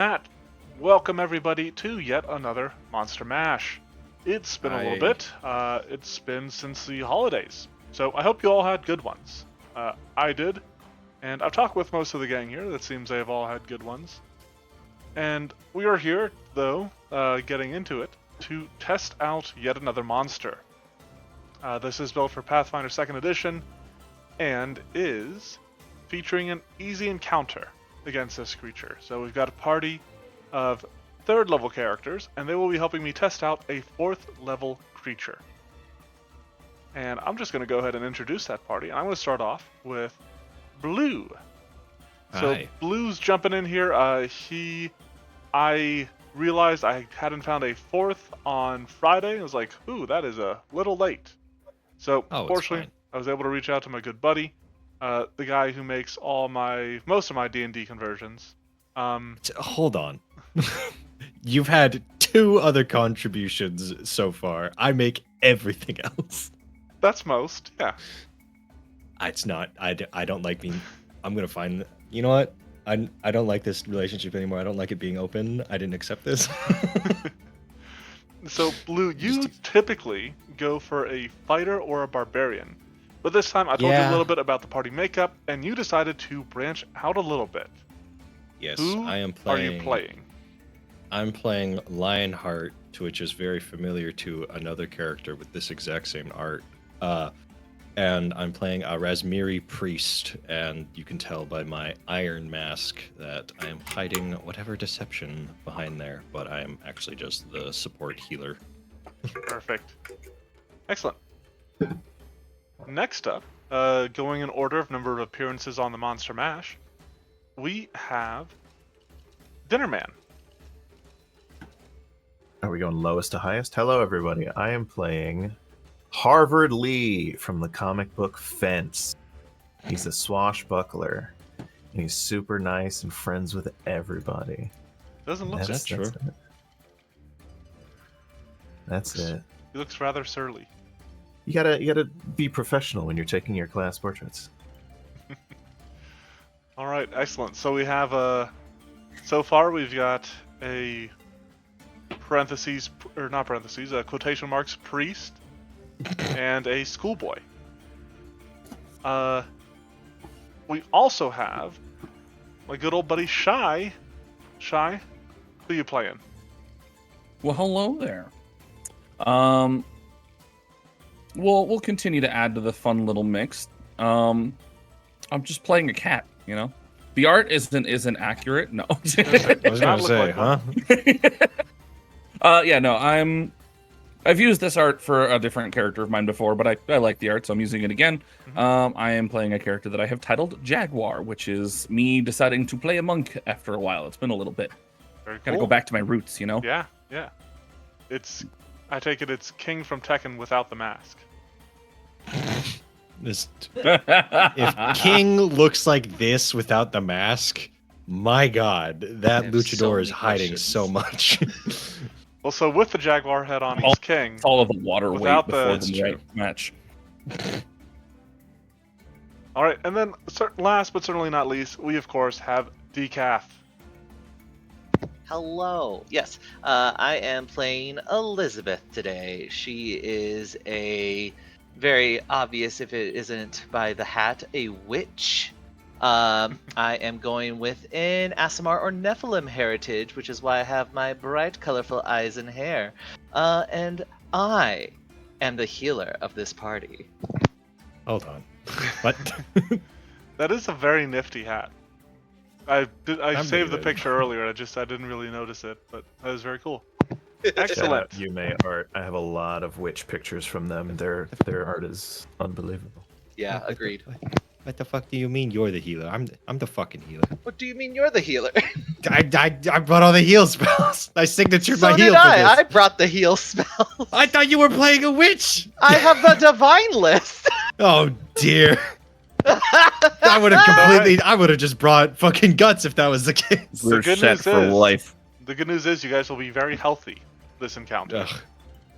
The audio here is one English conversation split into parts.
Matt, welcome everybody to yet another Monster Mash. It's been a little bit. It's been since the holidays, so I hope you all had good ones. I did, and I've talked with most of the gang here. That seems they have all had good ones. And we are here, though, getting into it, to test out yet another monster. This is built for Pathfinder 2nd Edition, and is featuring an easy encounter against this creature. So we've got a party of 3rd level characters, and they will be helping me test out a 4th level creature. And I'm just going to go ahead and introduce that party. I'm going to start off with Blue. So Hi. Blue's jumping in here. I realized I hadn't found a 4th on Friday. I was like, ooh, that is a little late. So fortunately, I was able to reach out to my good buddy, the guy who makes most of my D&D conversions. Hold on. You've had 2 other contributions so far. I make everything else. That's most, yeah. It's not. I don't like being... I'm going to find... You know what? I don't like this relationship anymore. I don't like it being open. I didn't accept this. So, Blue, you typically go for a fighter or a barbarian. But this time I told you a little bit about the party makeup, and you decided to branch out a little bit. Yes, Who I am playing... are you playing? I'm playing Lionheart, which is very familiar to another character with this exact same art. And I'm playing a Razmiri Priest, and you can tell by my iron mask that I am hiding whatever deception behind there, but I am actually just the support healer. Perfect. Excellent. Next up, going in order of number of appearances on the Monster Mash, we have Dinnerman. Are we going lowest to highest? Hello, everybody. I am playing Harvard Lee from the comic book Fence. He's a swashbuckler, and he's super nice and friends with everybody. Doesn't look That's it. true. That's it. He looks rather surly. You gotta be professional when you're taking your class portraits. All right, excellent. So we have so far we've got a quotation marks priest and a schoolboy. We also have my good old buddy Shy. Shy, who you playing? Well, hello there. We'll continue to add to the fun little mix. I'm just playing a cat, you know. The art isn't accurate. No. I was gonna say, huh? I've used this art for a different character of mine before, but I like the art, so I'm using it again. I am playing a character that I have titled Jaguar, which is me deciding to play a monk after a while. It's been a little bit. Very cool. Gotta go back to my roots, you know. Yeah. I take it it's King from Tekken without the mask. If King looks like this without the mask, my God, that luchador is hiding so much. Well, so with the Jaguar head on, he's King. All of the water weight Without before the- the right match. All right, and then last but certainly not least, we of course have Decaf. Hello. Yes, I am playing Elizabeth today. She is a very obvious, if it isn't by the hat, a witch. I am going with an Aasimar or Nephilim heritage, which is why I have my bright, colorful eyes and hair. And I am the healer of this party. Hold on. What? That is a very nifty hat. I saved the muted. picture earlier. I didn't really notice it, but that was very cool. Excellent. Yume art. I have a lot of witch pictures from them. Their art is unbelievable. Yeah, agreed. What the fuck do you mean you're the healer? I'm the fucking healer. What do you mean you're the healer? I brought all the heal spells. I signatured my So heal did for I. I this. brought the heal spells. I thought you were playing a witch. I have the divine list. Oh dear. I would have just brought fucking guts if that was the case. We're good set news for is- life. The good news is you guys will be very healthy this encounter. Ugh,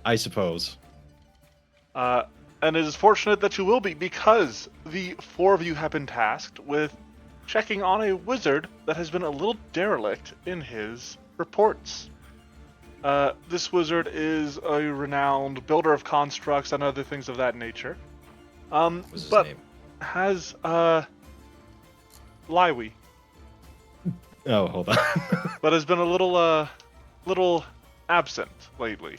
I suppose. And it is fortunate that you will be, because the 4 of you have been tasked with checking on a wizard that has been a little derelict in his reports. This wizard is a renowned builder of constructs and other things of that nature. What's his But name? has Liwi, Oh, hold on. but has been a little absent lately.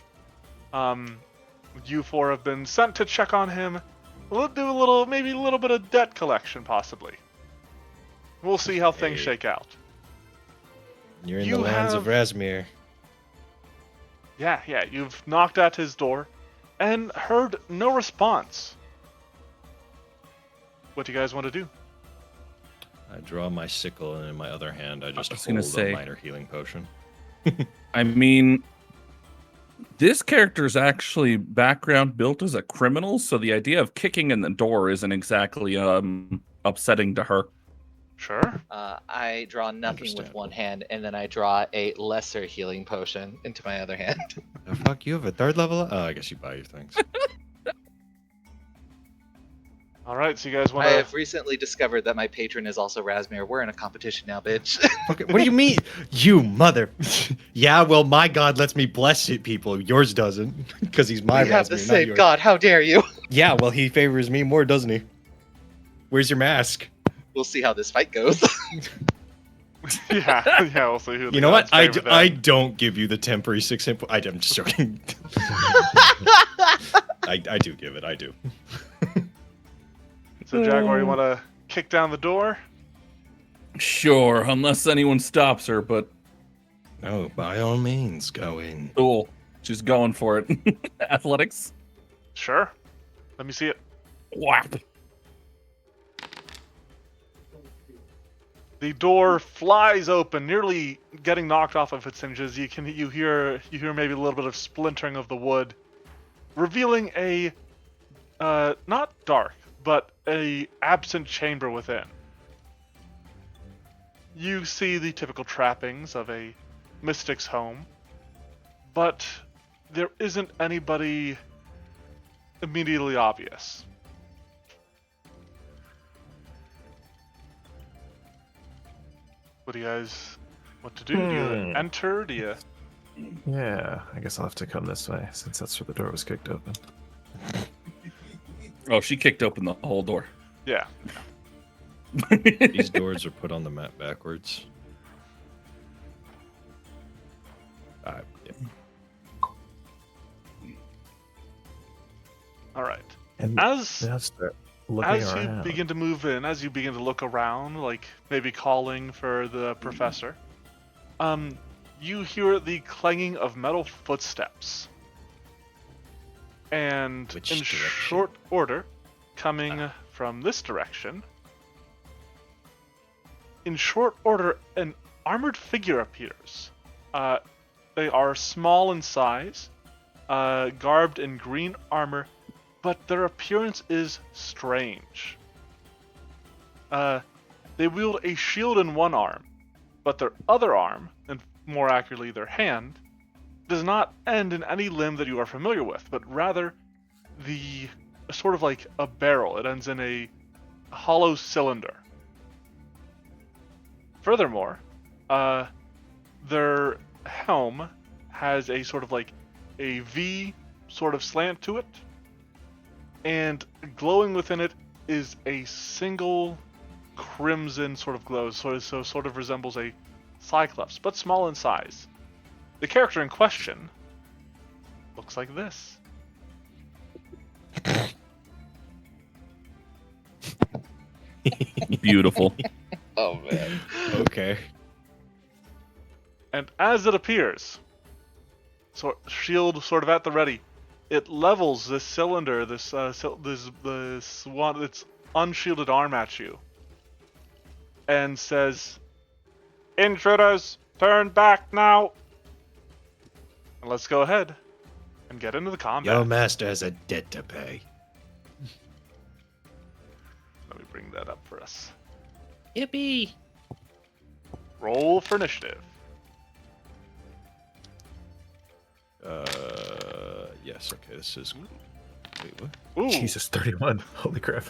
You four have been sent to check on him. We'll do maybe a little bit of debt collection, possibly. We'll see how things Hey. shake out. You're in You the lands of have- Razmir. Yeah, you've knocked at his door and heard no response. What do you guys want to do? I draw my sickle, and in my other hand, I just was gonna hold say- a minor healing potion. I mean, this character's actually background built as a criminal, so the idea of kicking in the door isn't exactly upsetting to her. Sure. I draw nothing with Understandable. one hand, and then I draw a lesser healing potion into my other hand. The fuck, you have a third level? Oh, I guess you buy your things. All right, so you guys want I to... have recently discovered that my patron is also Razmir. We're in a competition now, bitch. Okay, what do you mean? You mother. Yeah, well, my god lets me bless it, people. Yours doesn't. Because he's my we have the Razmir, not same yours. god. How dare you? Yeah, well, he favors me more, doesn't he? Where's your mask? We'll see how this fight goes. yeah, we'll see who the You know what? gods favor then. I don't give you the temporary 6 hit. I'm just joking. I do give it. I do. So, Jaguar, you want to kick down the door? Sure, unless anyone stops her, but Oh, by all means, go in. cool. She's going for it. Athletics. Sure. Let me see it. Whap. The door flies open, nearly getting knocked off of its hinges. You hear maybe a little bit of splintering of the wood, revealing a not dark, but a absent chamber within. You see the typical trappings of a mystic's home, but there isn't anybody immediately obvious. What do you guys want to do? Do you enter? Do you... Yeah, I guess I'll have to come this way since that's where the door was kicked open. Oh, she kicked open the whole door. Yeah. These doors are put on the map backwards. Yeah. All right. And As now start looking as you around. begin to move in, as you begin to look around, like maybe calling for the professor, you hear the clanging of metal footsteps. And Which in direction? short order, coming from this direction, in short order, an armored figure appears. They are small in size, garbed in green armor, but their appearance is strange. They wield a shield in one arm, but their other arm, and more accurately their hand, does not end in any limb that you are familiar with, but rather the sort of like a barrel. It ends in a hollow cylinder. Furthermore, their helm has a sort of like a V sort of slant to it, and glowing within it is a single crimson sort of glow, so sort of resembles a cyclops, but small in size. The character in question looks like this. Beautiful. Oh man. Okay. And as it appears, shield sort of at the ready, it levels this cylinder, this one, its unshielded arm at you, and says, "Intruders, turn back now." And let's go ahead and get into the combat. Your master has a debt to pay. Let me bring that up for us. Yippee! Roll for initiative. Yes, okay, this is... Wait, what? Ooh, Jesus, 31. Holy crap.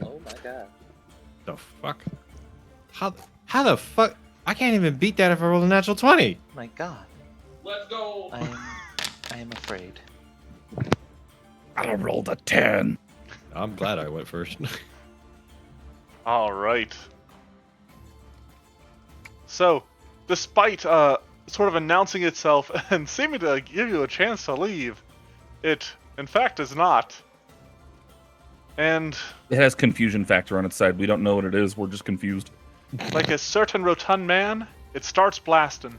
Oh my god. The fuck? How the fuck? I can't even beat that if I roll a natural 20. My God, Let's go. I am afraid. I rolled a 10. I'm glad I went first. All right. So, despite sort of announcing itself and seeming to give you a chance to leave, it, in fact, is not. And It has confusion factor on its side. We don't know what it is. We're just confused. like a certain rotund man, it starts blasting.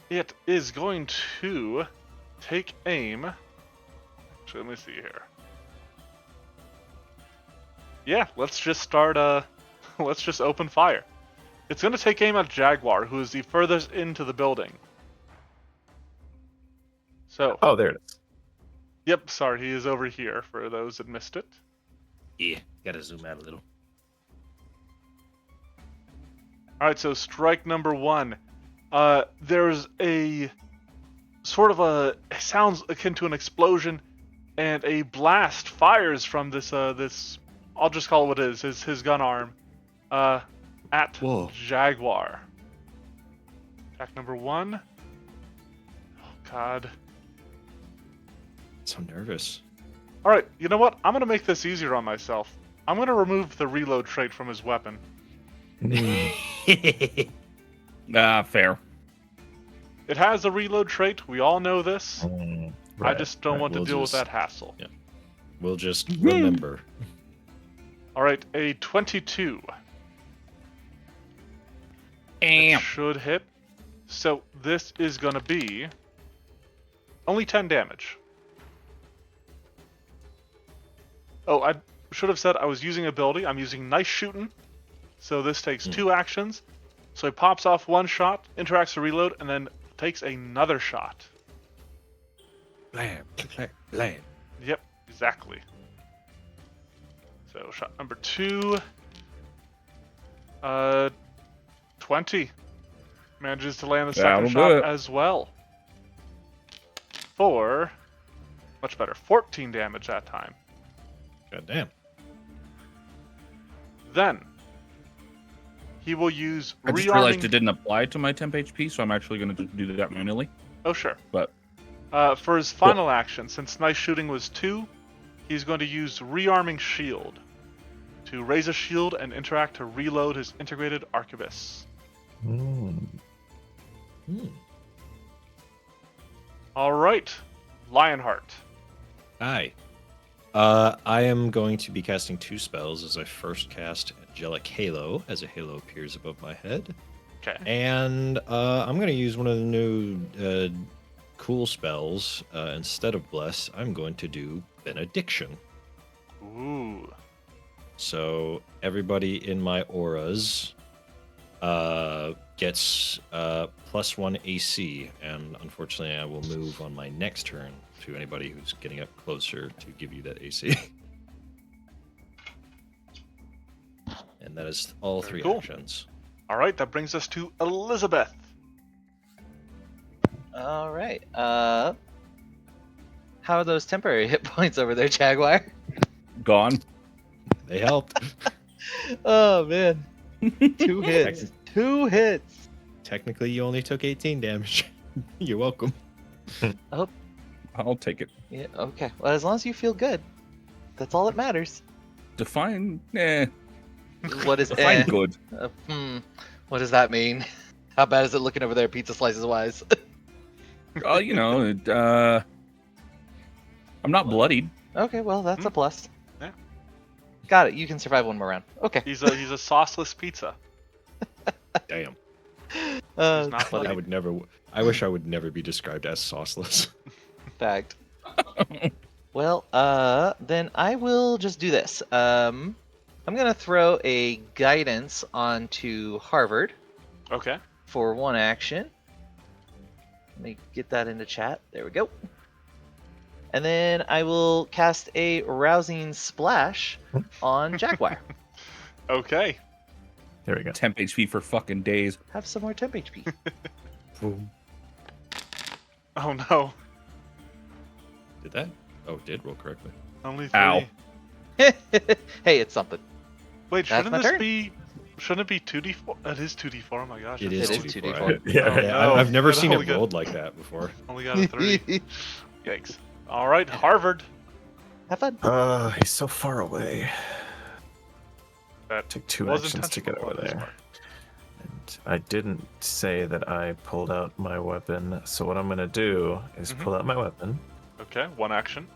It is going to take aim. Actually, let me see here. Yeah, let's just start. Let's just open fire. It's going to take aim at Jaguar, who is the furthest into the building. So, Oh, there it is. yep, sorry, he is over here for those that missed it. Yeah, gotta zoom out a little. All right, so strike number 1. There's a sort of it sounds akin to an explosion, and a blast fires from this I'll just call it what it is, his gun arm, at Whoa. Jaguar. Attack number 1. Oh God. So nervous. All right, you know what? I'm gonna make this easier on myself. I'm gonna remove the reload trait from his weapon. Fair. It has a reload trait. We all know this. I Right, just don't right. want to We'll deal with just- that hassle. We'll just remember. All right, a 22. Damn. Should hit. So this is gonna be only 10 damage. Oh, I should have said I was using ability. I'm using nice shooting. So this takes 2 actions. So he pops off 1 shot, interacts to reload, and then takes another shot. Blam, blam, blam. Yep, exactly. So shot number 2. 20. Manages to land the second That'll shot do it. as well. For much better, 14 damage that time. God damn. Then he will use I just realized rearming. it didn't apply to my temp HP, so I'm actually going to do that manually. Oh sure. But For his final action, since nice shooting was 2, he's going to use rearming shield to raise a shield and interact to reload his integrated arquebus. Hmm. All right, Lionheart. Hi. I am going to be casting 2 spells as I first cast Angelic Halo as a halo appears above my head. Okay. And I'm going to use one of the new cool spells. Instead of Bless, I'm going to do Benediction. Ooh. So everybody in my auras gets +1 AC, and unfortunately I will move on my next turn to anybody who's getting up closer to give you that AC. And that is all Very 3 cool. actions. All right, that brings us to Elizabeth. All right. How are those temporary hit points over there, Jaguar? gone. They helped. Oh man, 2 hits. 2 hits. Technically, you only took 18 damage. You're welcome. I'll take it. Yeah. Okay. Well, as long as you feel good, that's all that matters. Define, What is define eh? good. What does that mean? How bad is it looking over there, pizza slices wise? You know, I'm not bloodied. Okay. Well, that's a plus. Yeah. Got it. You can survive 1 more round. Okay. He's a sauceless pizza. Damn. He's not I bloody. would never. I wish I would never be described as sauceless. Fact. Well, then I will just do this. I'm gonna throw a guidance onto Harvard Okay. for 1 action. Let me get that into chat. There we go. And then I will cast a rousing splash on Jaguar. Okay. There we go. Temp HP for fucking days. Have some more temp HP. Boom. Oh no. Did that? Oh, it did roll correctly. Only 3. Ow. Hey, it's something. Wait, That's shouldn't my this turn. be? Shouldn't it be 2d4? It is 2d4. Oh my gosh. It it's is It is 2d4. 2d4. Yeah. Oh, Yeah, no. I've never I seen only it got- rolled like that before. Only got a 3. Yikes. All right, Harvard. Have fun. He's so far away. That Took 2 was actions to get intentional over on his there. part. And I didn't say that I pulled out my weapon, so what I'm gonna do is Mhm. pull out my weapon, Okay, 1 action.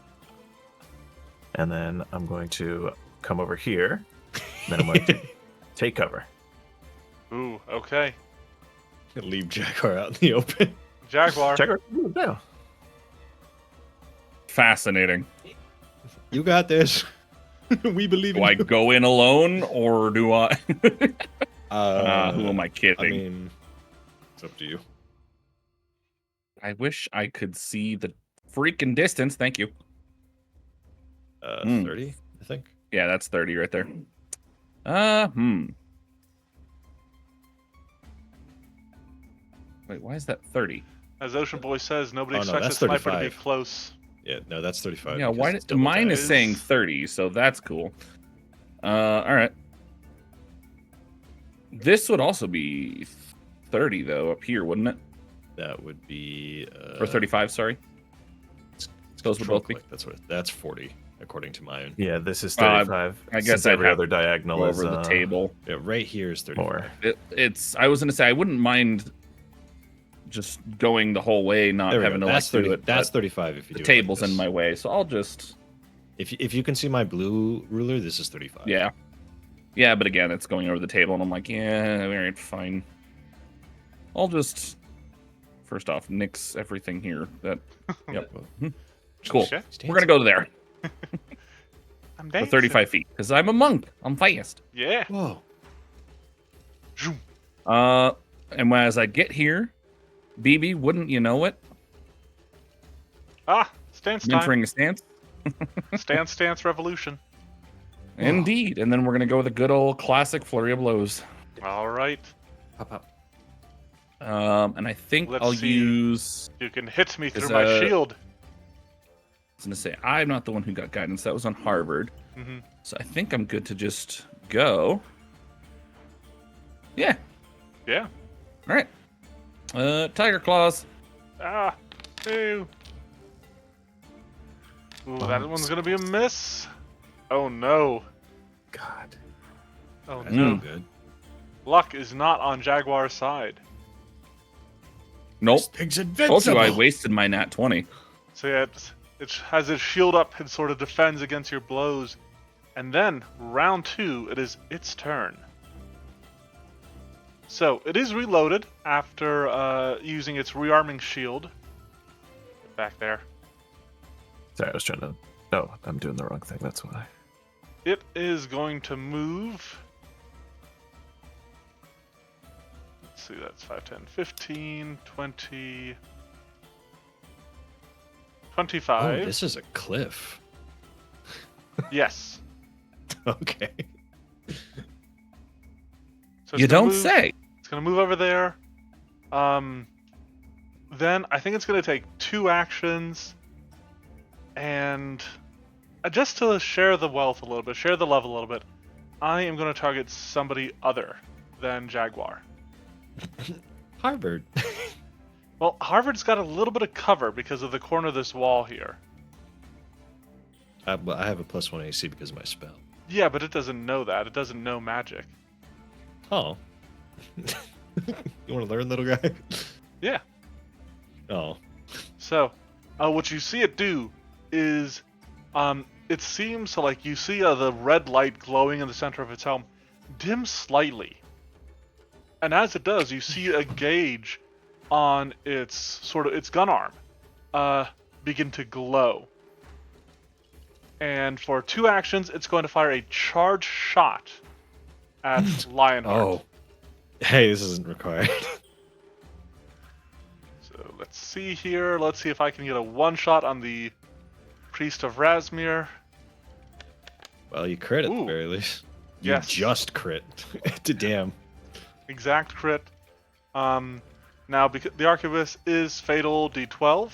and then I'm going to come over here. And then I'm going to take cover. Ooh, okay. Leave Jaguar out in the open. Jaguar. Check her. No. Fascinating. You got this. We believe in Do I you. go in alone or do I? Uh, Who am I kidding? I mean, it's up to you. I wish I could see the freaking distance. Thank you. 30, I think. Yeah, that's 30 right there. Wait, why is that 30? As Ocean Boy says, nobody Oh, no, expects a that's sniper to be 35. close. Yeah, no, that's 35. Yeah, because why it's did double mine tap. is saying 30, so that's cool. All right. This would also be 30 though up here, wouldn't it? That would be Or 35, sorry. It's Those would control both be. click. That's 40 according to mine. Yeah, this is Uh, 35. I guess since I'd every have other diagonal Go is over the table. Yeah, right here is 35. more. It's. I was gonna say I wouldn't mind just going the whole way, not There we having go. to That's like 30. do it. That's but 35 if you the do it like table's in this. my way, so I'll just. If you can see my blue ruler, this is 35. Yeah. Yeah, but again, it's going over the table, and I'm like, yeah, all right, fine. I'll just first off nix everything here. That. Yep. Cool. Okay. We're gonna go to there I'm for dancing. 35 feet because I'm a monk. I'm fast. Yeah. Whoa. Zoom. And as I get here, BB, wouldn't you know it? Ah, stance I'm time. entering a stance. Stance revolution. Indeed. And then we're gonna go with a good old classic flurry of blows. All right. Pop, pop. And I think Let's I'll see. use. You can hit me through Is, my shield. I was gonna say I'm not the one who got guidance. That was on Harvard. hmm So I think I'm good to just go. Yeah. Yeah. All right. Tiger claws. Ah. Ew. Ooh, that one's gonna be a miss. Oh no. God. Oh That's no. no good. Luck is not on Jaguar's side. Nope. Pig's Told invincible. you I wasted my nat 20. So yeah, it has its shield up and sort of defends against your blows. And then, round 2, it is its turn. So, it is reloaded after using its rearming shield. Back there. Sorry, I was trying to. No, I'm doing the wrong thing. That's why. It is going to move. Let's see, that's 5, 10, 15, 20, 25. Oh, this is a cliff. Yes. Okay. So it's You gonna don't move- say. It's gonna move over there. Then I think it's gonna take 2 actions, and just to share the wealth a little bit, share the love a little bit, I am gonna target somebody other than Jaguar. Harvard. Well, Harvard's got a little bit of cover because of the corner of this wall here. But I have a +1 AC because of my spell. Yeah, but it doesn't know that. It doesn't know magic. Oh. You want to learn, little guy? Yeah. Oh. So, what you see it do is, it seems to like you see the red light glowing in the center of its helm dim slightly. And as it does, you see a gauge on its gun arm begin to glow. And for 2 actions, it's going to fire a charge shot at Lionheart. Oh. Hey, this isn't required. So let's see here. Let's see if I can get a 1-shot on the Priest of Razmir. Well, you crit at Ooh. the very least. You Yes. just crit. Damn. Exact crit. Now, because the Arquebus is fatal D12.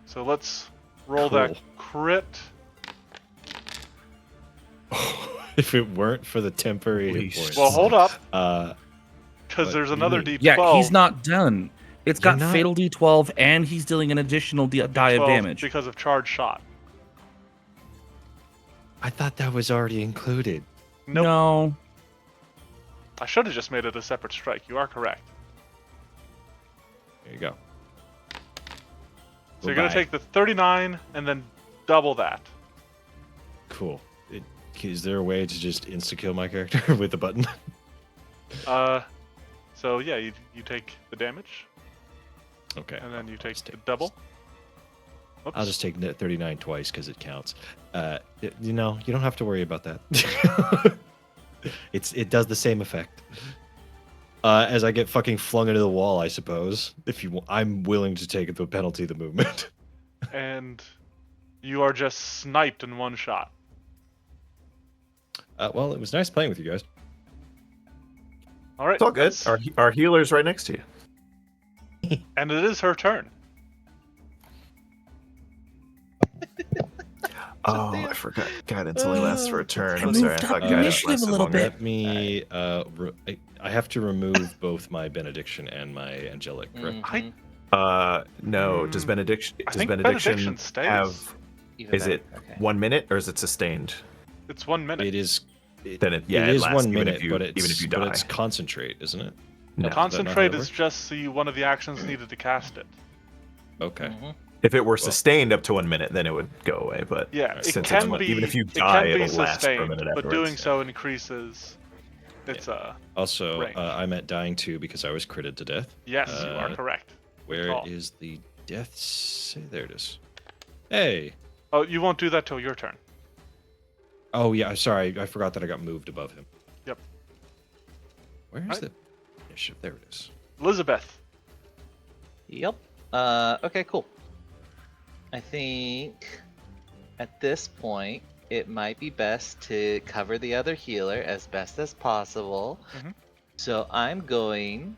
So let's roll that Cool. crit. If it weren't for the temporary Holy hit points. Well, hold up, Uh, because What there's do you another mean? D12. Yeah, he's not done. It's You're got not- fatal D12, and he's dealing an additional die of 12 damage. because of charge shot. I thought that was already included. Nope. No. I should have just made it a separate strike. You are correct. There you go. So you're going to Bye. take the 39 and then double that. Cool. Is there a way to just insta-kill my character with a button? So yeah, you take the damage, Okay. and then you take Just the take- double. Whoops. I'll just take 39 twice because it counts. You know, you don't have to worry about that. It does the same effect. As I get fucking flung into the wall, I suppose. I'm willing to take the penalty of the movement. And you are just sniped in one shot. Well, it was nice playing with you guys. All right. It's all good. that's- Our healer's right next to you. And it is her turn. Oh, I forgot. Guidance only lasts for a turn. I I'm sorry. I moved thought up guidance initiative a lasted little longer. bit. Let me. I have to remove both my benediction and my angelic. Correct? Mhm. No. Does Mm, benediction? I Does think benediction benediction stays. have? Even Is better. it Okay. 1 minute or is it sustained? It's 1 minute. It is. Then it is lasts 1 even minute, if you, but it's even if you but die. it's concentrate, isn't it? No. Concentrate how it is just one of the actions needed to cast it. Okay. Mhm. If it were sustained up to 1 minute, then it would go away. But Yeah, it since can it's be. even if you it die, can be it'll last for a sustained, minute but afterwards. doing so increases. It's Also, Range. I'm at dying 2 because I was critted to death. yes, you are correct. Where call. is the death? There it is. Hey. Oh, you won't do that till your turn. Oh yeah. Sorry, I forgot that I got moved above him. Yep. Where is Right. the initiative? There it is. Elizabeth. Yep. Okay, cool. I think at this point it might be best to cover the other healer as best as possible. Mhm. So I'm going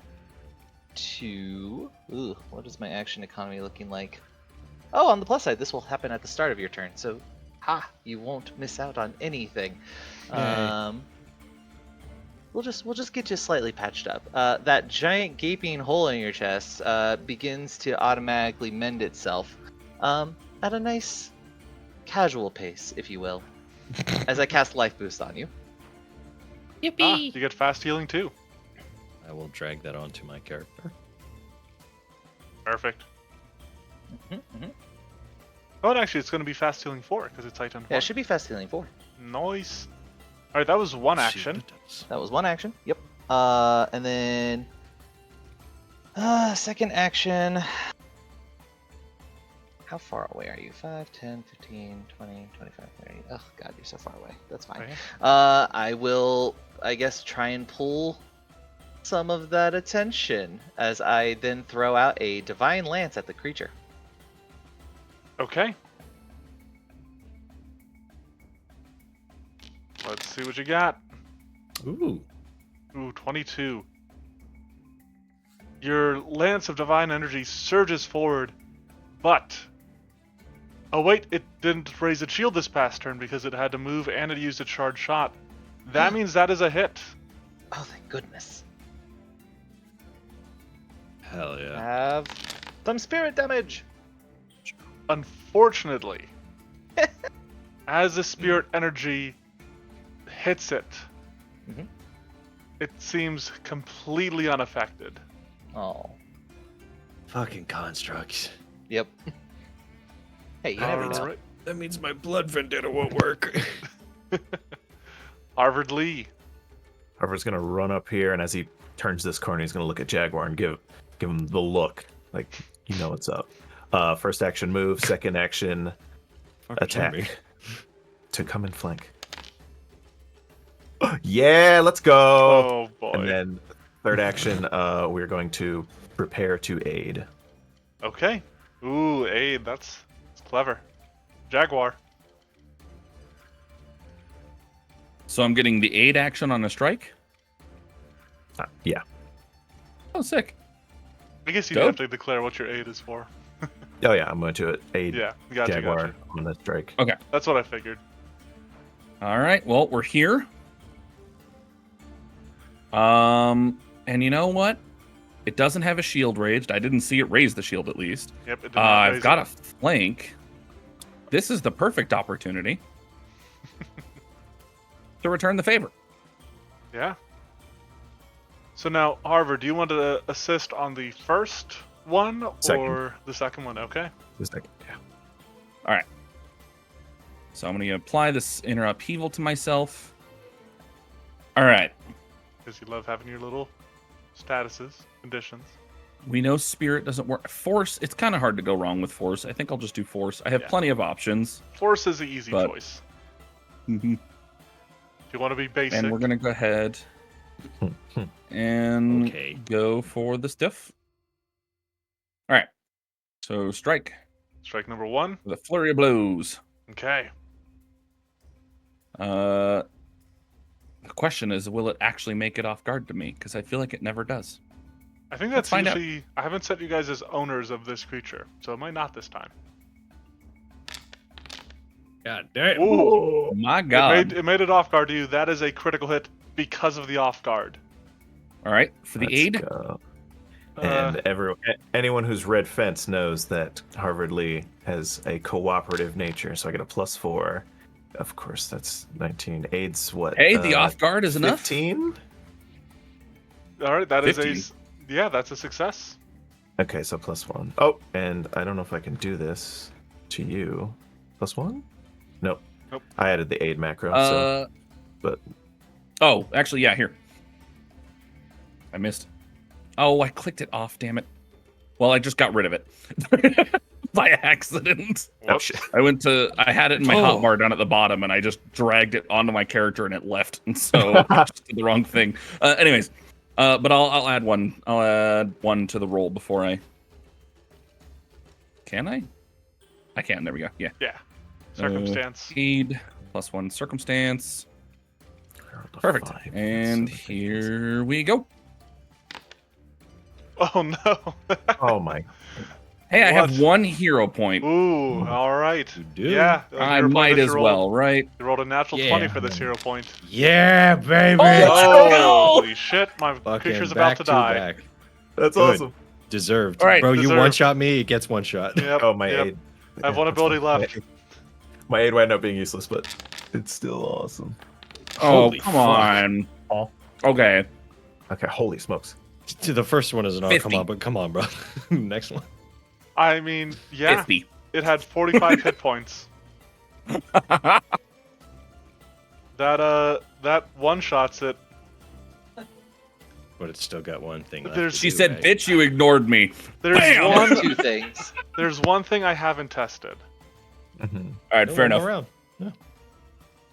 to. Ooh, what is my action economy looking like? Oh, on the plus side, this will happen at the start of your turn. So, you won't miss out on anything. Yay. We'll just get you slightly patched up. That giant gaping hole in your chest begins to automatically mend itself at a nice casual pace, if you will, as I cast Life Boost on you. You get fast healing too. I will drag that onto my character. Perfect. Mhm. Oh, and actually, it's going to be fast healing 4 because it's item 4. Yeah, it should be fast healing 4. Nice. All right, that was one action. Shoot, it does. That was one action. Yep. And then second action. How far away are you? 5, 10, 15, 20, 25, 30. Oh god, you're so far away. That's fine. Okay. I will, I guess, try and pull some of that attention as I then throw out a Divine Lance at the creature. Okay. Let's see what you got. Ooh. Ooh, 22. Your Lance of Divine Energy surges forward, but... Oh wait, it didn't raise its shield this past turn because it had to move and it used a charge shot. That means that is a hit. Oh, thank goodness. Hell yeah. Have some spirit damage. Unfortunately, as the spirit energy hits it, Mhm. it seems completely unaffected. Oh. Fucking constructs. Yep. Hey, you never know. Alright. That means my blood vendetta won't work. Harvard Lee. Harvard's gonna run up here, and as he turns this corner, he's gonna look at Jaguar and give him the look, like you know what's up. First action move, second action Fucking attack kill me. to come and flank. Yeah, let's go. Oh boy. And then third action, we're going to prepare to aid. Okay. Ooh, aid. That's clever. Jaguar. So I'm getting the aid action on a strike. Yeah. Oh, sick. I guess you Dope. have to declare what your aid is for. Oh yeah, I'm going to aid Yeah, gotcha, Jaguar gotcha. on the strike. That's what I figured. All right. Well, we're here. And you know what? It doesn't have a shield raised. I didn't see it raise the shield, at least. Yep, it did not I've raise got it. a flank. This is the perfect opportunity to return the favor. Yeah. So now, Harvard, do you want to assist on the first one Second. or the second one? Okay. Just like, yeah. All right. So I'm going to apply this inner upheaval to myself. All right. Because you love having your little statuses, conditions. We know spirit doesn't work. Force, it's kind of hard to go wrong with force. I think I'll just do force. I have Yeah. plenty of options. Force is the easy But- choice. If you want to be basic, And we're going to go ahead and Okay. go for the stiff. All right. So strike strike number 1. with a flurry of blows. Okay. The question is, will it actually make it off guard to me? Because I feel like it never does. I think Let's that's find out. usually. I haven't set you guys as owners of this creature, so it might not this time. God damn. Ooh. My God. It made it off guard to you. That is a critical hit because of the off guard. All right. For the Let's aid. go. Uh, And anyone who's read Fence knows that Harvard Lee has a cooperative nature, so I get a +4. Of course, that's 19. Aids what? Hey, the off guard is enough. 15? all right, that is 15. yeah, that's a success. Okay, so +1. Oh, and I don't know if I can do this to you. +1? Nope. Nope. I added the aid macro, so but Oh, actually, yeah. Here. I missed. Oh, I clicked it off. Damn it. Well, I just got rid of it by accident. Whoops. I had it in my Oh. hotbar down at the bottom, and I just dragged it onto my character, and it left. And so I just did the wrong thing. Anyways, but I'll add one. I'll add one to the roll before I. Can I? I can. There we go. Yeah. Yeah. Circumstance. Aid +1 circumstance. Perfect. 5, And 7, here we go. Oh no. Oh my! Hey, I have What? 1 hero point. Ooh. All right. You do? Yeah. I hero point might that as you rolled- well, right? You rolled a natural Yeah. 20 for this hero point. Yeah, baby. Oh, let's go! Holy shit! My Fucking creature's about back to die. back. That's Good. awesome. Deserved. All right, Bro, you deserved. one-shot me, it gets one shot. Yep. Oh, my yep. aid. I have one that's ability fine. left. My aid wound up being useless, but it's still awesome. Oh, Holy come fuck. on. Oh. Okay. Okay, holy smokes. To the first one is an come 50. on, but come on, bro. Next one. I mean, yeah. 50. It had 45 hit points. That one shots it. But it's still got one thing left. There's- to She do, said, right? bitch, you ignored me. There's Bam! one. 2 things. There's one thing I haven't tested. Mhm. All right, No, fair one enough. more round.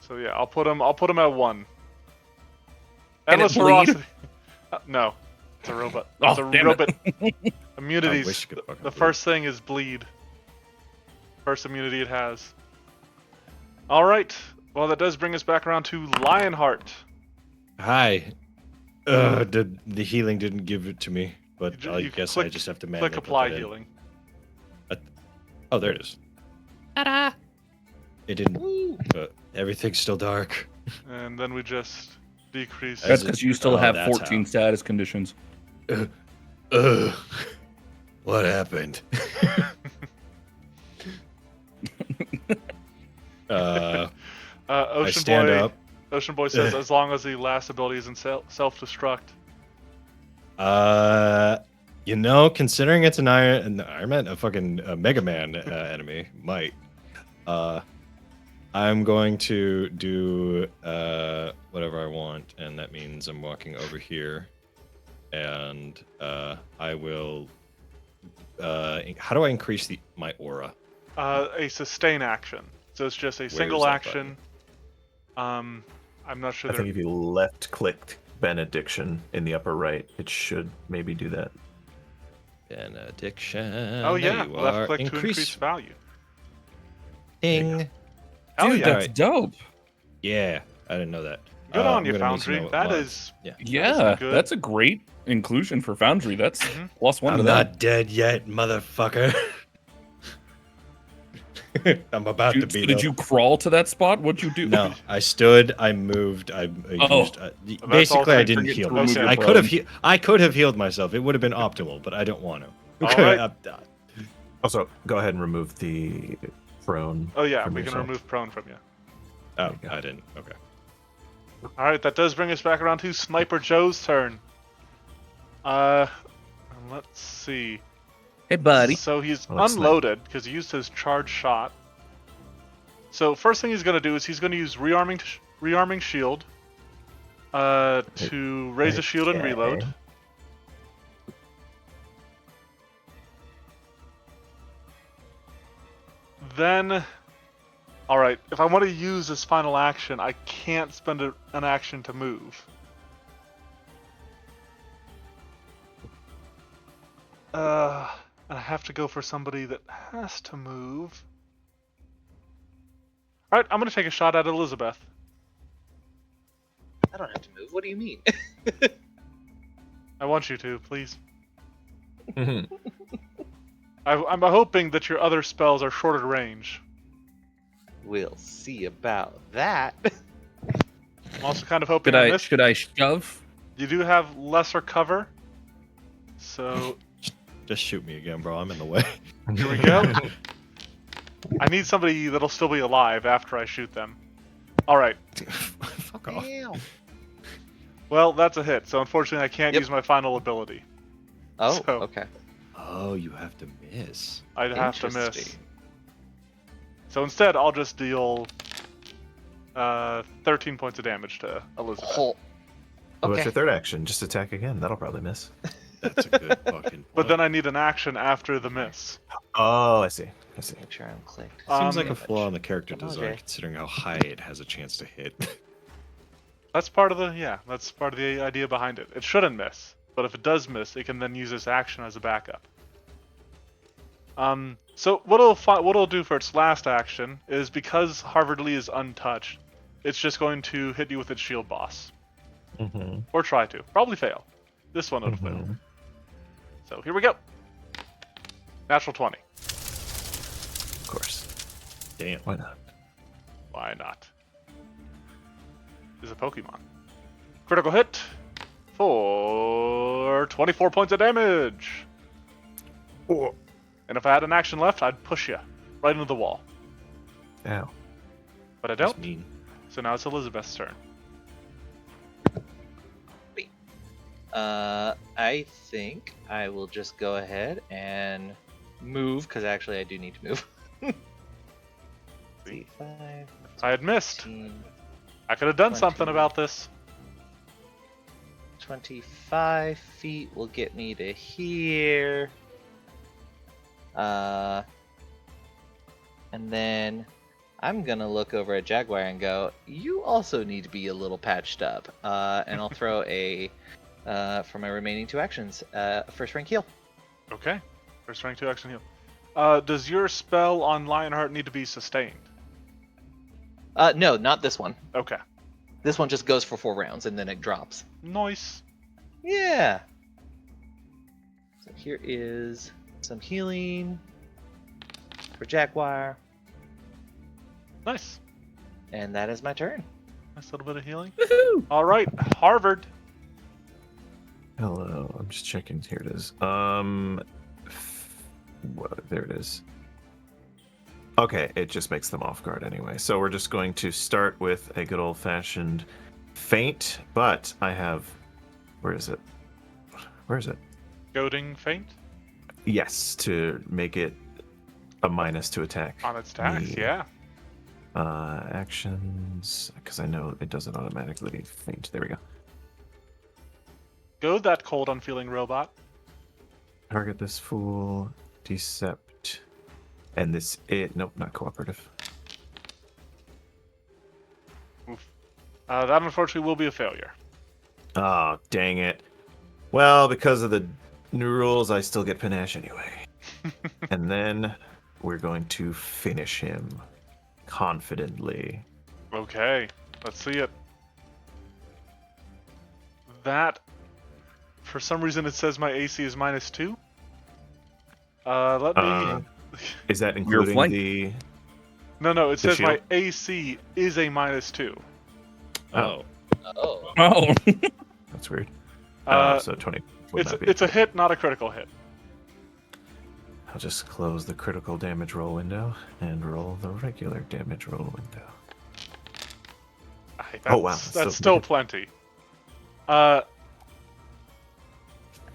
So yeah, I'll put him at 1. Can it Endless bleed? ferocity. No, it's a robot. Oh, It's a damn it. robot. I Immunities. wish you could fucking The bleed. first thing is bleed. First immunity it has. All right. Well, that does bring us back around to Lionheart. Hi. The healing didn't give it to me, but You I you guess I click- just have to manually Click put apply that in. healing. Oh, there it is. Ta-da! It didn't. But everything's still dark. And then we just decrease. That's As it- because you still oh, have that's 14 how. status conditions. Ugh. What happened? I Ocean stand Boy. up. Ocean Boy says, as long as the last ability isn't self-destruct. Considering it's an Iron Man, a fucking Mega Man enemy, might. I'm going to do whatever I want, and that means I'm walking over here, and I will. How do I increase my aura? A sustain action. So it's just a single that action. I'm not sure. I think if you left clicked Benediction in the upper right, it should maybe do that. Benediction. Oh there yeah, you left are. click to increase value. Ding. Hell Dude, yeah. that's dope. Yeah, I didn't know that. Good on I'm you, gonna need to Foundry. know what That mods. is. Yeah. Yeah, good. that's a great inclusion for Foundry. That's Mhm. +1 to I'm that. not dead yet, motherfucker. I'm about to be. Did you crawl to that spot? What'd you do? No, I stood. I moved. I used. Basically, I didn't forget heal to remove myself. your I could have. prone. I could have healed myself. It would have been optimal, but I don't want to. All right. Also, go ahead and remove the prone. Oh yeah, from we can yourself. remove prone from you. Oh, you go. I didn't. Okay. All right, that does bring us back around to Sniper Joe's turn. Let's see. Hey, buddy. So he's Oh, it's unloaded because he used his charge shot. So first thing he's going to do is he's going to use rearming shield to raise a shield and Okay. reload. Then, all right, if I want to use this final action, I can't spend an action to move. I have to go for somebody that has to move. All right, I'm going to take a shot at Elizabeth. I don't have to move. What do you mean? I want you to, please. Mhm. I'm hoping that your other spells are shorter range. We'll see about that. I'm also kind of hoping Should I shove? You do have lesser cover. So Just shoot me again, bro. I'm in the way. here we go. I need somebody that'll still be alive after I shoot them. All right. Fuck off. Meow. Well, that's a hit. So unfortunately, I can't Yep. use my final ability. Oh, So- okay. Oh, you have to miss. I'd have to miss. Interesting. So instead, I'll just deal 13 points of damage to Elizabeth. Oh. Well, what's Okay. your third action? Just attack again. That'll probably miss. That's a good fucking. But then I need an action after the miss. Oh, I see. I see. Make sure I'm clicked. Seems Um, like a flaw in the character Come on, design, Jay. considering how high it has a chance to hit. That's part of the idea behind it. It shouldn't miss, but if it does miss, it can then use this action as a backup. So what it'll do for its last action is, because Harvard Lee is untouched, it's just going to hit you with its shield boss, Mm-hmm. or try to. Probably fail. This one it'll fail. So here we go. Natural 20. Of course. Damn. Why not? Why not? Is a Pokemon. Critical hit for 24 points of damage. Oh. And if I had an action left, I'd push you right into the wall. Ow. But I That's don't. mean. So now it's Elizabeth's turn. I think I will just go ahead and move, because actually I do need to move. See, 5, I had missed. 15, I could have done something 20. about this. 25 feet will get me to here. And then I'm gonna look over at Jaguar and go, you also need to be a little patched up. And I'll throw a, for my remaining 2 actions, first rank heal. Okay. First rank 2 action heal. Does your spell on Lionheart need to be sustained? No, not this one. Okay. This one just goes for 4 rounds and then it drops. Nice. Yeah. So here is some healing for Jaguar, Nice. and that is my turn. Nice little bit of healing. Woohoo! All right, Harvard. Hello. I'm just checking. Here it is. There it is. Okay, it just makes them off guard anyway. So we're just going to start with a good old-fashioned feint, but I have... Where is it? Where is it? Goading feint Yes, to make it a minus to attack. on its attacks. Me. Yeah. Actions, because I know it doesn't automatically feint. There we go. Goad that cold, unfeeling robot. Target this fool, decept, and this it. Nope, not cooperative. Oof. That unfortunately will be a failure. Oh, dang it. Well, because of the new rules, I still get panache anyway. And then we're going to finish him confidently. Okay, let's see it. That, for some reason, it says my AC is -2. Let me. Is that including flanked. the No, it The says my shield? AC is a -2. Oh. Oh. Oh, That's weird. Uh, So 20 would not be. it's a hit, not a critical hit. I'll just close the critical damage roll window and roll the regular damage roll window. Oh, wow, That's that's so still weird. plenty.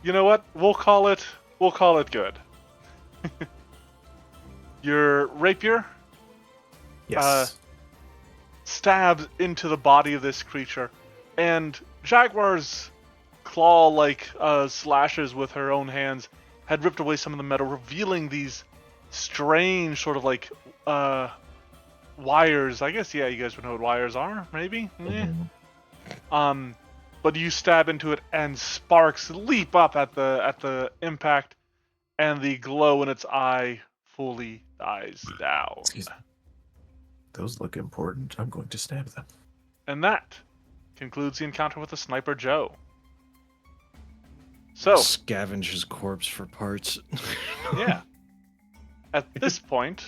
You know what? We'll call it good. Your rapier Yes. stabs into the body of this creature, and Jaguar's claw-like slashes with her own hands had ripped away some of the metal, revealing these strange sort of like wires. I guess, yeah, you guys would know what wires are, maybe? Mhm. But you stab into it, and sparks leap up at the impact, and the glow in its eye fully dies down. Excuse me. Those look important. I'm going to stab them. And that concludes the encounter with the Sniper Joe. So, Scavenge his corpse for parts. yeah. At this point,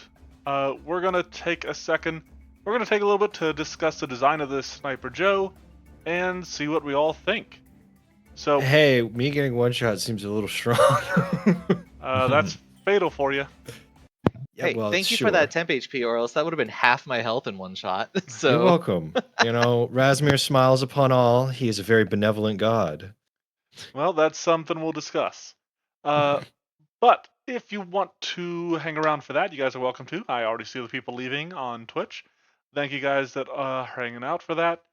we're going to take a second. We're going to take a little bit to discuss the design of this Sniper Joe and see what we all think. So, Hey, me getting one shot seems a little strong. that's fatal for you. Yeah, Hey, well, thank you sure. for that temp HP, or else that would have been half my health in one shot. So You're welcome. You know, Razmir smiles upon all. He is a very benevolent god. Well, that's something we'll discuss. But if you want to hang around for that, you guys are welcome to. I already see the people leaving on Twitch. Thank you guys that are hanging out for that.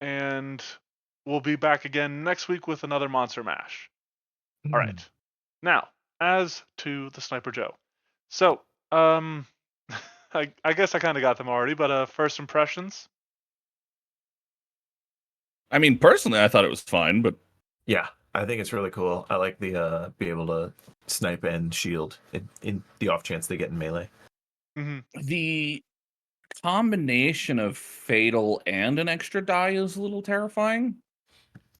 And we'll be back again next week with another Monster Mash. All right. Now, as to the Sniper Joe. So, I guess I kind of got them already, but first impressions. I mean, personally, I thought it was fine, but Yeah, I think it's really cool. I like the be able to snipe and shield in the off chance they get in melee. Hmm. the combination of fatal and an extra die is a little terrifying.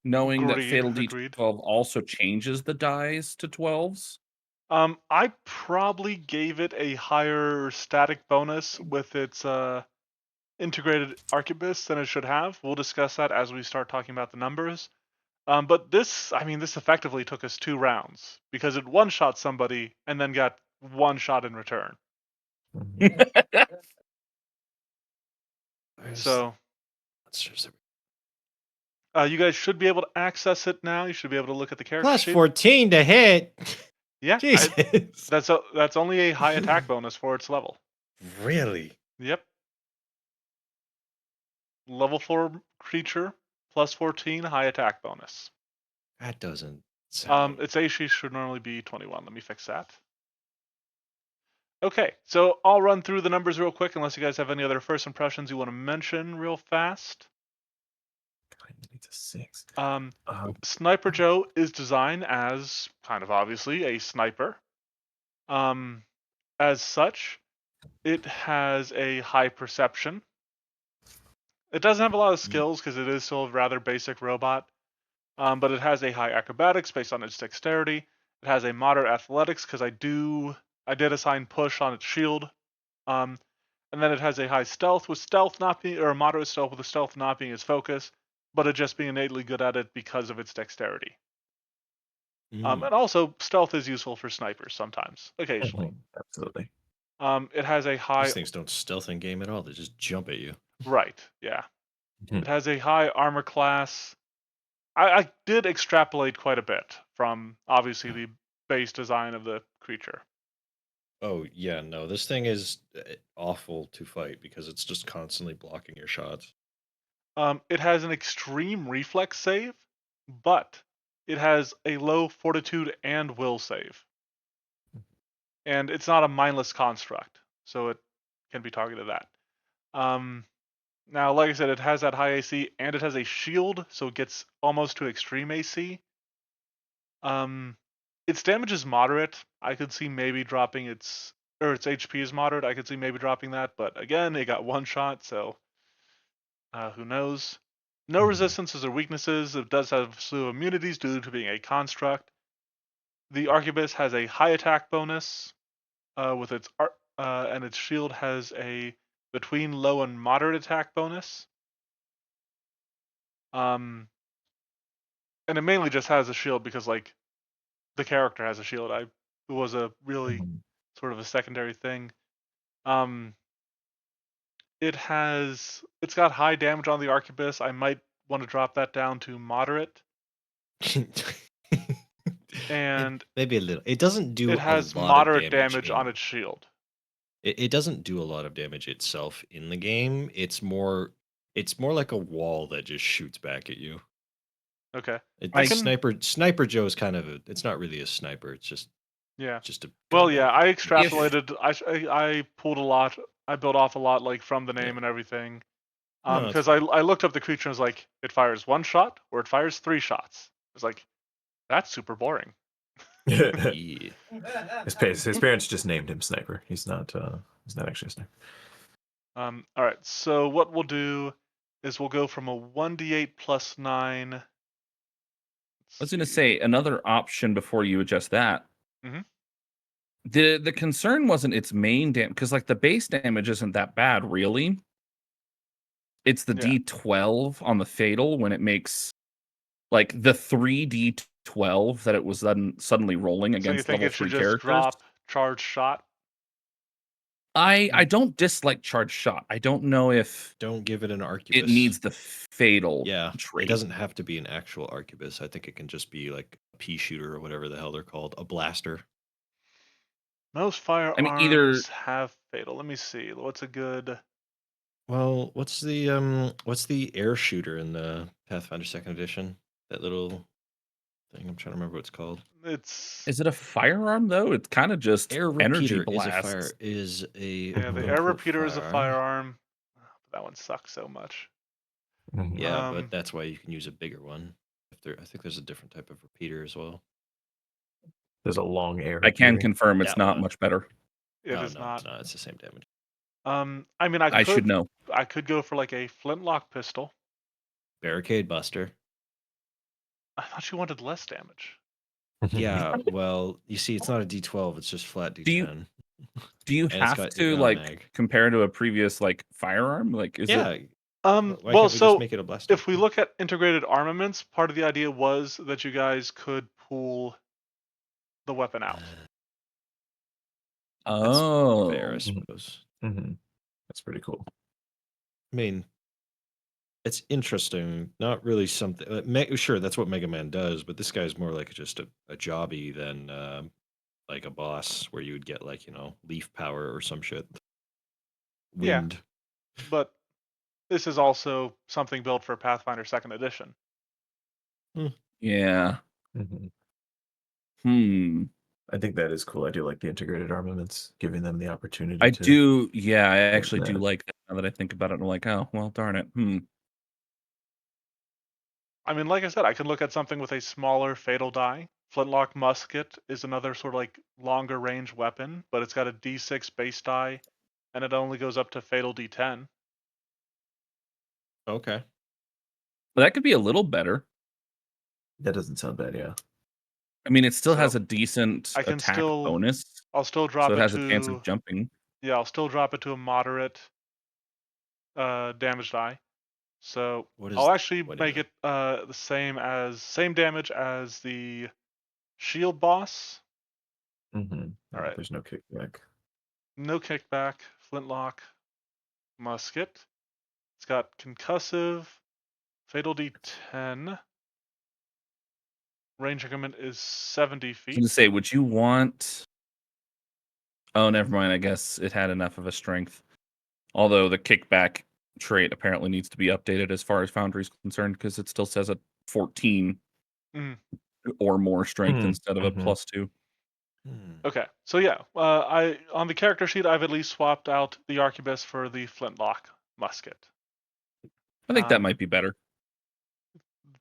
Knowing that fatal Agreed. D12 also changes the dies to 12s. I probably gave it a higher static bonus with its integrated arquebus than it should have. We'll discuss that as we start talking about the numbers. But this effectively took us 2 rounds because it one-shot somebody and then got 1 shot in return. So you guys should be able to access it now. You should be able to look at the character Plus sheet. 14 to hit. Yeah, Jesus. that's only a high attack bonus for its level. Really? Yep. Level 4 creature, plus 14, high attack bonus. That doesn't sound... Its AC should normally be 21. Let me fix that. Okay, so I'll run through the numbers real quick unless you guys have any other first impressions you want to mention real fast. Kind of needs a 6. Sniper Joe is designed as, kind of obviously, a sniper. As such, it has a high perception. It doesn't have a lot of skills because it is still a rather basic robot. But it has a high acrobatics based on its dexterity. It has a moderate athletics because I did assign push on its shield. And then it has a high stealth with stealth not being, or a moderate stealth with the stealth not being its focus, but it just being innately good at it because of its dexterity. And also, stealth is useful for snipers sometimes, occasionally. Absolutely. It has a high... These things don't stealth in game at all. They just jump at you. Right, yeah. Mhm. It has a high armor class. I did extrapolate quite a bit from, obviously, the base design of the creature. Oh, yeah, no. This thing is awful to fight because it's just constantly blocking your shots. It has an extreme reflex save, but it has a low fortitude and will save. And it's not a mindless construct, so it can be targeted that. Now, like I said, it has that high AC, and it has a shield, so it gets almost to extreme AC. Its damage is moderate. I could see maybe dropping its HP is moderate. I could see maybe dropping that, but again, it got 1 shot, so who knows? No resistances or weaknesses. It does have a slew of immunities due to being a construct. The arquebus has a high attack bonus with its and its shield has a between low and moderate attack bonus. And it mainly just has a shield because like the character has a shield. It was a really Mhm. sort of a secondary thing. Um, it's got high damage on the arquebus. I might want to drop that down to moderate, and Maybe a little. It doesn't do it a has lot of moderate damage damage on in. its shield. It doesn't do a lot of damage itself in the game. It's more like a wall that just shoots back at you. Okay. It's can- Sniper Joe is kind of it's not really a sniper. It's just Yeah. a Well, gunner. yeah, I extrapolated. I pulled a lot. I built off a lot, like from the name Yeah. and everything. No, it's Because I looked up the creature and was like, it fires 1 shot or it fires 3 shots. I was like, that's super boring. Yeah. His parents just named him Sniper. He's not actually a sniper. All right. So what we'll do is we'll go from a 1d8 plus 9. I was going to say another option before you adjust that. Mhm. The concern wasn't its main damage, because like the base damage isn't that bad, really. It's the Yeah. D12 on the fatal when it makes like the 3d12 that it was then suddenly rolling So you against think level it should 3 just characters. drop charge shot? I don't dislike charge shot. I don't know if Don't give it an arquebus. it needs the fatal Yeah, trait. it doesn't have to be an actual arquebus. I think it can just be like a pea shooter or whatever the hell they're called, a blaster. Most firearms either- have fatal. Let me see. What's a good? Well, what's the air shooter in the Pathfinder Second Edition? That little thing. I'm trying to remember what it's called. Is it a firearm though? It's kind of just Air energy repeater blasts. is a yeah, the Mhm. air quote, repeater is a firearm. That one sucks so much. Mhm. Yeah, Um, but that's why you can use a bigger one. I think there's a different type of repeater as well. There's a long air. I can repeater. confirm it's Yeah, not well, much better. It No, is no, not. it's not. It's the same damage. I mean, I should know. I could go for like a flintlock pistol. Barricade Buster. I thought you wanted less damage. Yeah, well, you see, it's not a D12. It's just flat D10. Do you it's have got to ion like mag. compare to a previous like firearm? Like is Yeah. it Why Well, can't we so just make it a blaster? if we look at integrated armaments, part of the idea was that you guys could pull the weapon out. Oh Fair, I suppose. Mhm. That's pretty cool. I mean, it's interesting. Not really something. Sure, that's what Mega Man does, but this guy's more like just a jobby than like a boss where you would get like leaf power or some shit. Yeah. Wind. But this is also something built for Pathfinder Second Edition. yeah. Mhm. I think that is cool. I do like the integrated armaments, giving them the opportunity. I to... do. Yeah, I actually do that. like that. Now that I think about it, I'm like, oh well, darn it. I mean, like I said, I can look at something with a smaller fatal die. Flintlock musket is another sort of like longer range weapon, but it's got a D6 base die, and it only goes up to fatal D10. Okay. But that could be a little better. That doesn't sound bad. Yeah. I mean, it still has So, a decent I can attack still- bonus, I'll still drop so it it has to a chance of jumping. yeah, I'll still drop it to a moderate damage die. So What is? I'll actually what is make it? it the same damage as the shield boss. Mm-hmm. All right. There's no kickback. No kickback. Flintlock musket. It's got concussive, fatal D10. Range increment is 70 I was feet. going to say, would you want? Oh, never mind. I guess it had enough of a strength. Although the kickback trait apparently needs to be updated as far as Foundry is concerned, because it still says a 14 Mhm. or more strength Mhm, instead of a mhm. +2. Okay, so yeah, I on the character sheet I've at least swapped out the arquebus for the flintlock musket. I think that might be better.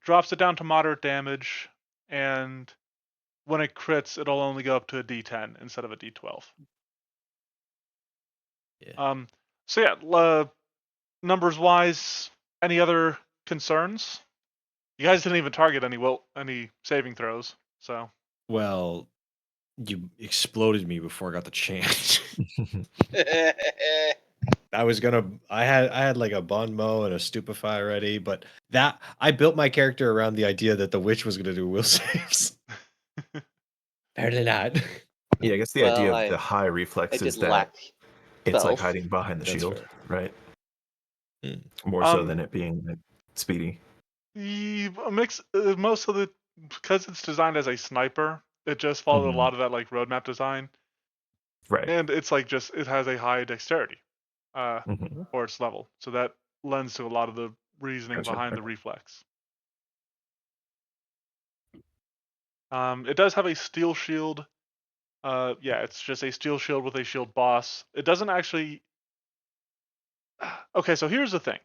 Drops it down to moderate damage, and when it crits, it'll only go up to a D10 instead of a D12. Yeah. So yeah, numbers wise, any other concerns? You guys didn't even target any saving throws, so. Well, You exploded me before I got the chance. I had like a bon mot and a stupefy ready, but that I built my character around the idea that the witch was gonna do will saves. Apparently not. Yeah, I guess the Well, idea of I- the high I reflex did is that lack it's like spells. hiding behind the That's shield, fair. right? Hmm. More so Um, than it being like speedy. A mix. Most of the because it's designed as a sniper, it just followed Mhm. a lot of that like roadmap design, Right. and it's like just it has a high dexterity Mhm. for its level, so that lends to a lot of the reasoning Gotcha. behind the Okay. reflex. It does have a steel shield. Yeah, it's just a steel shield with a shield boss. It doesn't actually. Okay, so here's the thing.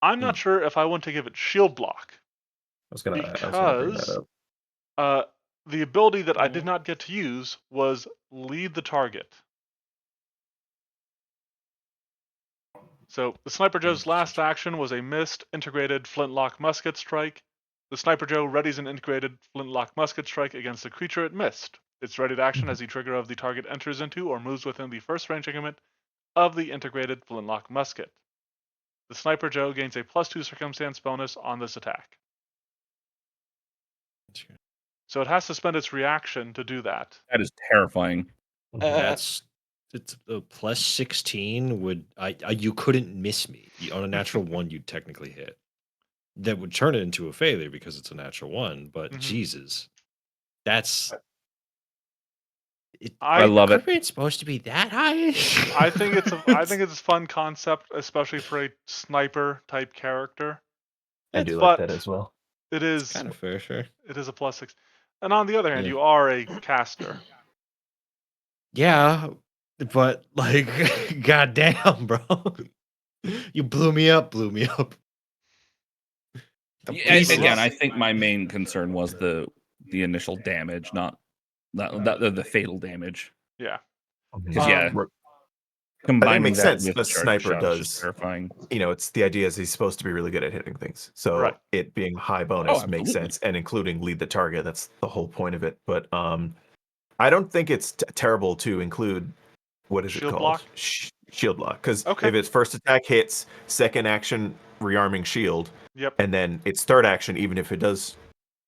I'm not sure if I want to give it shield block I was gonna bring that because up. the ability that I did not get to use was lead the target. So the Sniper Joe's last action was a missed integrated flintlock musket strike. The Sniper Joe readies an integrated flintlock musket strike against the creature it missed. Its readied action as the trigger of the target enters into or moves within the first range increment of the integrated flintlock musket. The Sniper Joe gains a +2 circumstance bonus on this attack. So it has to spend its reaction to do that. That is terrifying. That's it's a +16 would you couldn't miss me. On a natural one you'd technically hit. That would turn it into a failure because it's a natural one, but Mhm. Jesus. That's I love it. It's supposed to be that high. I think it's a fun concept, especially for a sniper type character. I do but like that as well. It is kind of fair, sure. it is a +6. And on the other hand, Yeah. you are a caster. Yeah, but like, goddamn, bro, you blew me up. The Yeah, pieces. again, I think my main concern was the initial damage, not the fatal damage. Yeah. Because yeah, I think combining it makes that sense. with The charging sniper shot is just does. terrifying. You know, it's the idea is he's supposed to be really good at hitting things. So Right. it being high bonus Oh, makes absolutely. sense, and including lead the target. That's the whole point of it. But I don't think it's terrible to include what is Shield it called? block? Shield block. Because Okay. if its first attack hits, second action rearming shield, Yep. and then its third action, even if it does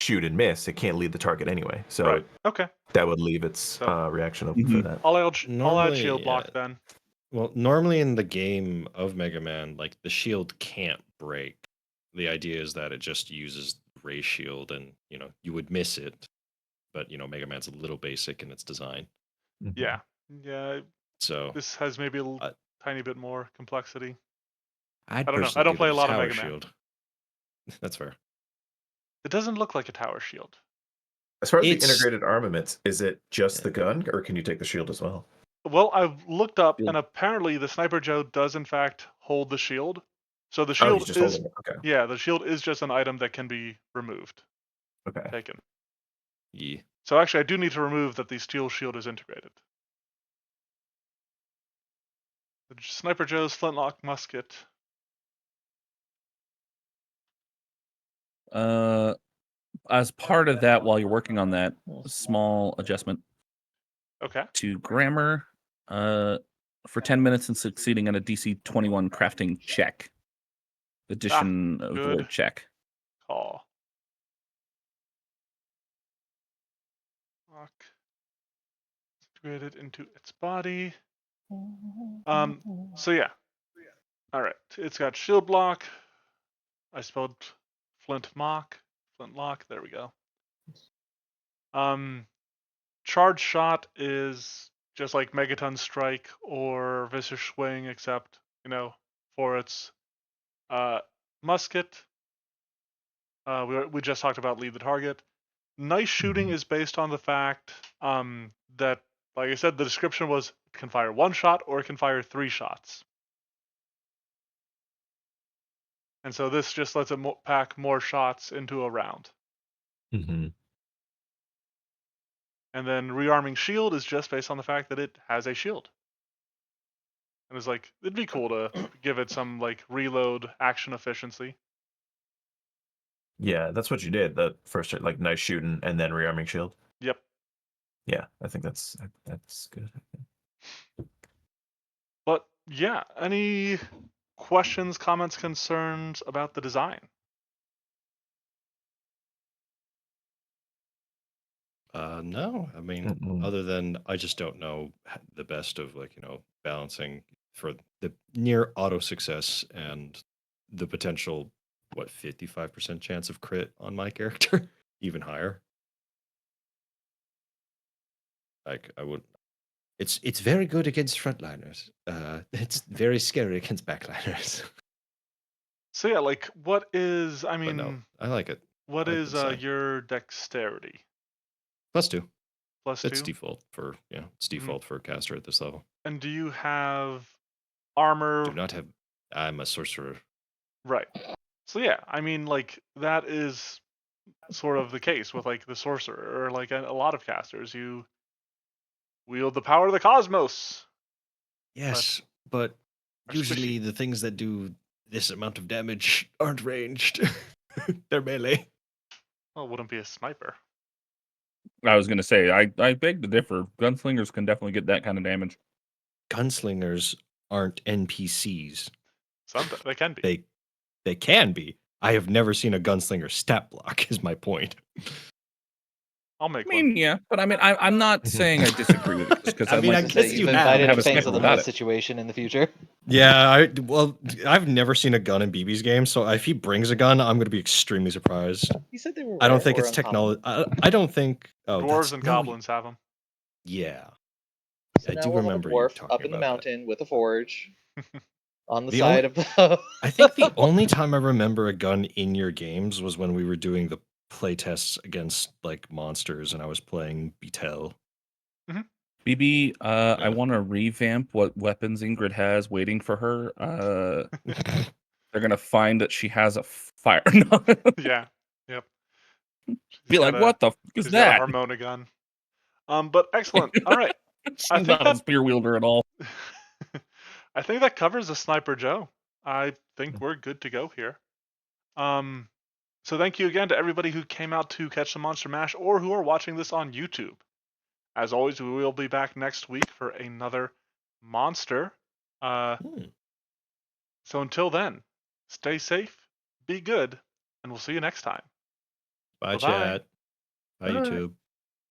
shoot and miss, it can't lead the target anyway. So Right. Okay. that would leave its So- reaction open for that. I'll add Normally, shield block yeah. then. Well, normally in the game of Mega Man, like the shield can't break. The idea is that it just uses ray shield, and you would miss it, but Mega Man's a little basic in its design. Mhm. Yeah. Yeah. So This has maybe a Uh, tiny bit more complexity. I don't know. I don't play a lot of Mega Man. Shield. That's fair. It doesn't look like a tower shield. As far as It's- the integrated armaments, is it just the gun, or can you take the shield as well? Well, I've looked up, Shield. and apparently the Sniper Joe does in fact hold the shield. So the Oh, shield he's just is holding it. Okay. yeah, the shield is just an item that can be removed, Okay. taken. Yeah. So actually, I do need to remove that the steel shield is integrated. The Sniper Joe's flintlock musket. As part of that, while you're working on that, small adjustment Okay. to grammar. For 10 minutes and succeeding on a DC 21 crafting check. Addition of the good. word check. Call. Lock. Integrated into its body. So yeah. All right. It's got shield block. I spelled flintlock. There we go. Charge shot is just like Megaton Strike or Vicious Swing, except for its musket. We just talked about lead the target. Nice shooting is based on the fact that, like I said, the description was it can fire 1 shot or it can fire 3 shots. And so this just lets it pack more shots into a round. Mm-hmm. And then rearming shield is just based on the fact that it has a shield. And it's like, it'd be cool to give it some like reload action efficiency. Yeah, that's what you did. The first, like, nice shooting and then rearming shield. Yep. Yeah, I think that's good. But yeah, any questions, comments, concerns about the design? No, I mean, Mm-mm. other than I just don't know the best of like, balancing for the near auto success and the potential, what, 55% chance of crit on my character, even higher. Like I would, it's very good against frontliners. It's very scary against backliners. So yeah, like what is But no, I like it. what I like the is design. your dexterity? +2. Plus It's 2? default for it's Mhm. default for a caster at this level. And do you have Do armor? not have. I'm a sorcerer. Right. So yeah, I mean like that is sort of the case with like the sorcerer or like a lot of casters. You wield the power of the cosmos. Yes, but Are usually squishy. the things that do this amount of damage aren't ranged. They're melee. Well, it wouldn't be a sniper. I was gonna say, I beg to differ. Gunslingers can definitely get that kind of damage. Gunslingers aren't NPCs. Sometimes they can be. They can be. I have never seen a gunslinger stat block. Is my point. I'll make I one. mean, yeah, but I mean, I'm not saying I disagree with it just because I mean, I Just guess say you you've have invited have a fans sniper of the without moon it. situation in the future. Yeah, I've never seen a gun in BB's game, so if he brings a gun, I'm going to be extremely surprised. You said they were I don't rare think or it's uncommon. technology. I don't think. Oh, Dwarves and no, goblins have them. Yeah, So I now do we'll have a remember you dwarf talking up in the about that. mountain with a forge on the The side only, of the. I think the only time I remember a gun in your games was when we were doing the play tests against like monsters, and I was playing Betel. BB, I Yeah. want to revamp what weapons Ingrid has waiting for her. They're gonna find that she has a fire. No. Yeah. Yep. Be She's like, got a what the fuck is she's got a that? harmonica gun. But excellent. All right. I She's think not a that spear wielder at all. I think that covers the Sniper Joe. I think we're good to go here. Um, so thank you again to everybody who came out to catch the Monster Mash or who are watching this on YouTube. As always, we will be back next week for another monster. Hmm. So until then, stay safe, be good, and we'll see you next time. Bye, Bye-bye. chat. Bye, YouTube.